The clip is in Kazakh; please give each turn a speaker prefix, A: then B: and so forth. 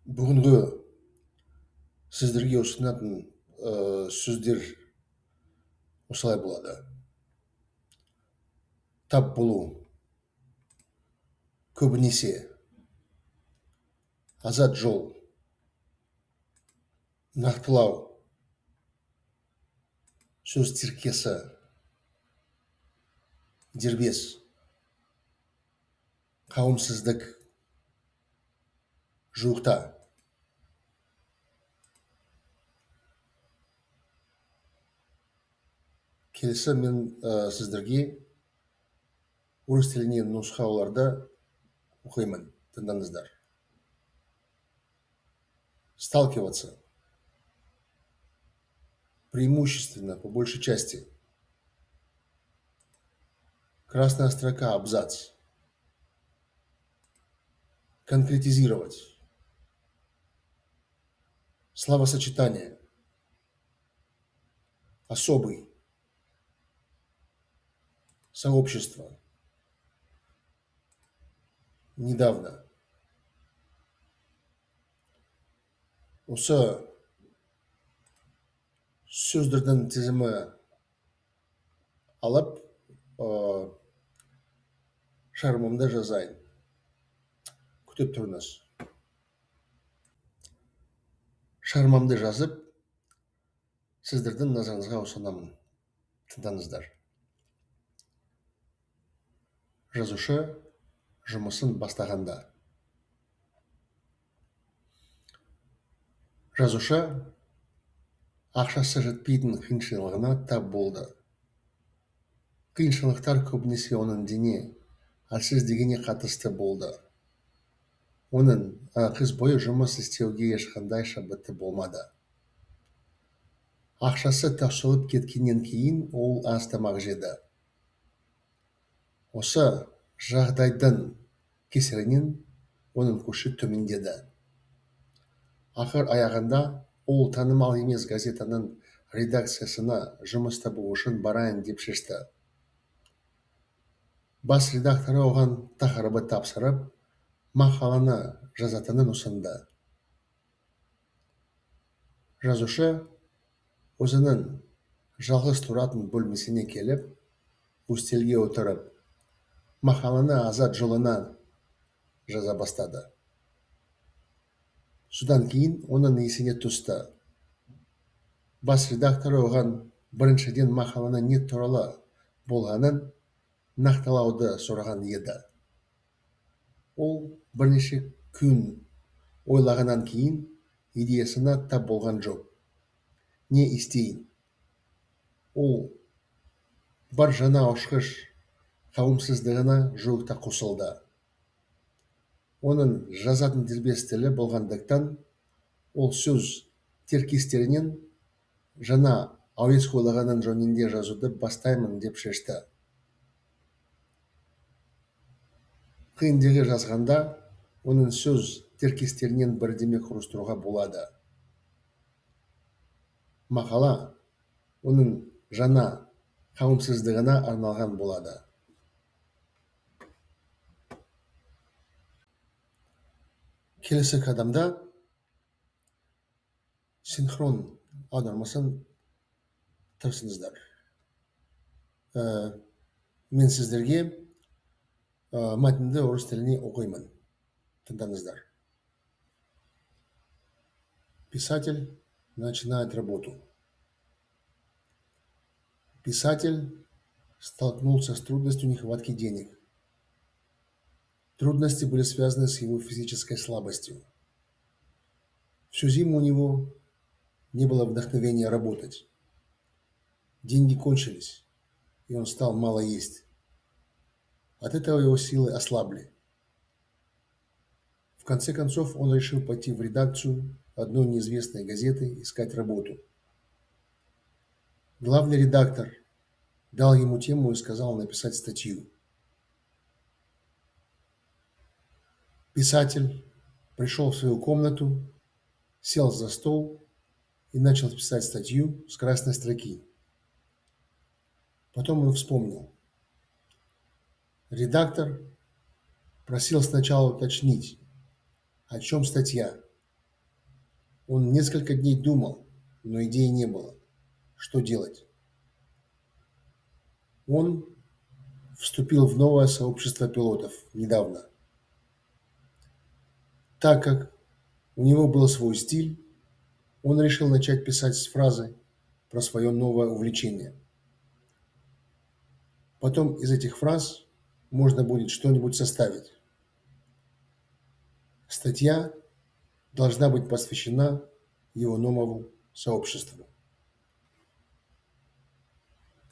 A: Бүгінгі сіздерге ұсынатын сөздер осылай болады. Тап болу, көбінесе, азат жол, нақтылау, сөз тіркесі, дербес, қауымсыздық, жуықта. Келесі мен сіздерге орыс тілінен нұсқауларды оқимын. Тыңдаңыздар. Сталкиваться. Преимущественно, по большей части. Красная строка, абзац. Конкретизировать. Словосочетание. Особый. Сообщество. Недавно. Осы сөздердің тізімі алып, шармымды жазайын. Күтіп тұрыңыз. Шармамды жазып, сіздердің назарыңызға ұсынамын. Тыңдаңыздар. Жазушы жұмысын бастағанда. Жазушы ақшасы жетпейтін қиыншылығына тап болды. Қиыншылықтар көбінесе оның дене әлсіздігіне қатысты болды. Оның қыс бойы жұмыс істеуге ешқандай шабыты болмады. Ақшасы таусылып кеткеннен кейін ол аз тамақ жеді. Осы жағдайдың кесірінен оның күші төмендеді. Ақыр аяғында ол танымал емес газетаның редакциясына жұмыс табу үшін барайын деп шешті. Бас редакторы оған тақырыбы тапсырып, мақаланы жазатынын ұсынды. Жазушы өзінің жалғыз тұратын бөлмесіне келіп, үстелге отырып, мақаланы азат жолына жаза бастады. Содан кейін оның есіне түсті. Бас редакторы оған біріншіден мақаланы не туралы болғанын нақтылауды сұраған еді. Ол бірнеше күн ойлағаннан кейін идеясына тап болған жоқ. Не істейін? Ол бар жаңа ұшқыш қауымсыздығына жуықта қосылды. Оның жазатын дербес тілі болғандықтан, ол сөз тіркестерінен жаңа әуес ойлағанын жөнінде жазуды бастаймын деп шешті. Қиындығы жазғанда, оның сөз тіркестерінен бірдеме құрастыруға болады. Мақала оның жаңа қауымсыздығына арналған болады. Келесі қадамда синхрон аудармасын тырысыңыздар. Мен сіздерге мәтінді орыс тіліне оқимын. Тыңдаңыздар. Писатель начинает работу. Писатель столкнулся с трудностью нехватки денег. Трудности были связаны с его физической слабостью. Всю зиму у него не было вдохновения работать. Деньги кончились, и он стал мало есть. От этого его силы ослабли. В конце концов он решил пойти в редакцию одной неизвестной газеты искать работу. Главный редактор дал ему тему и сказал написать статью. Писатель пришел в свою комнату, сел за стол и начал писать статью с красной строки. Потом он вспомнил. Редактор просил сначала уточнить, о чем статья, Он несколько дней думал, но идеи не было. Что делать? Он вступил в новое сообщество пилотов недавно. Так как у него был свой стиль, он решил начать писать фразы про свое новое увлечение. Потом из этих фраз можно будет что-нибудь составить. Статья должна быть посвящена его новому сообществу.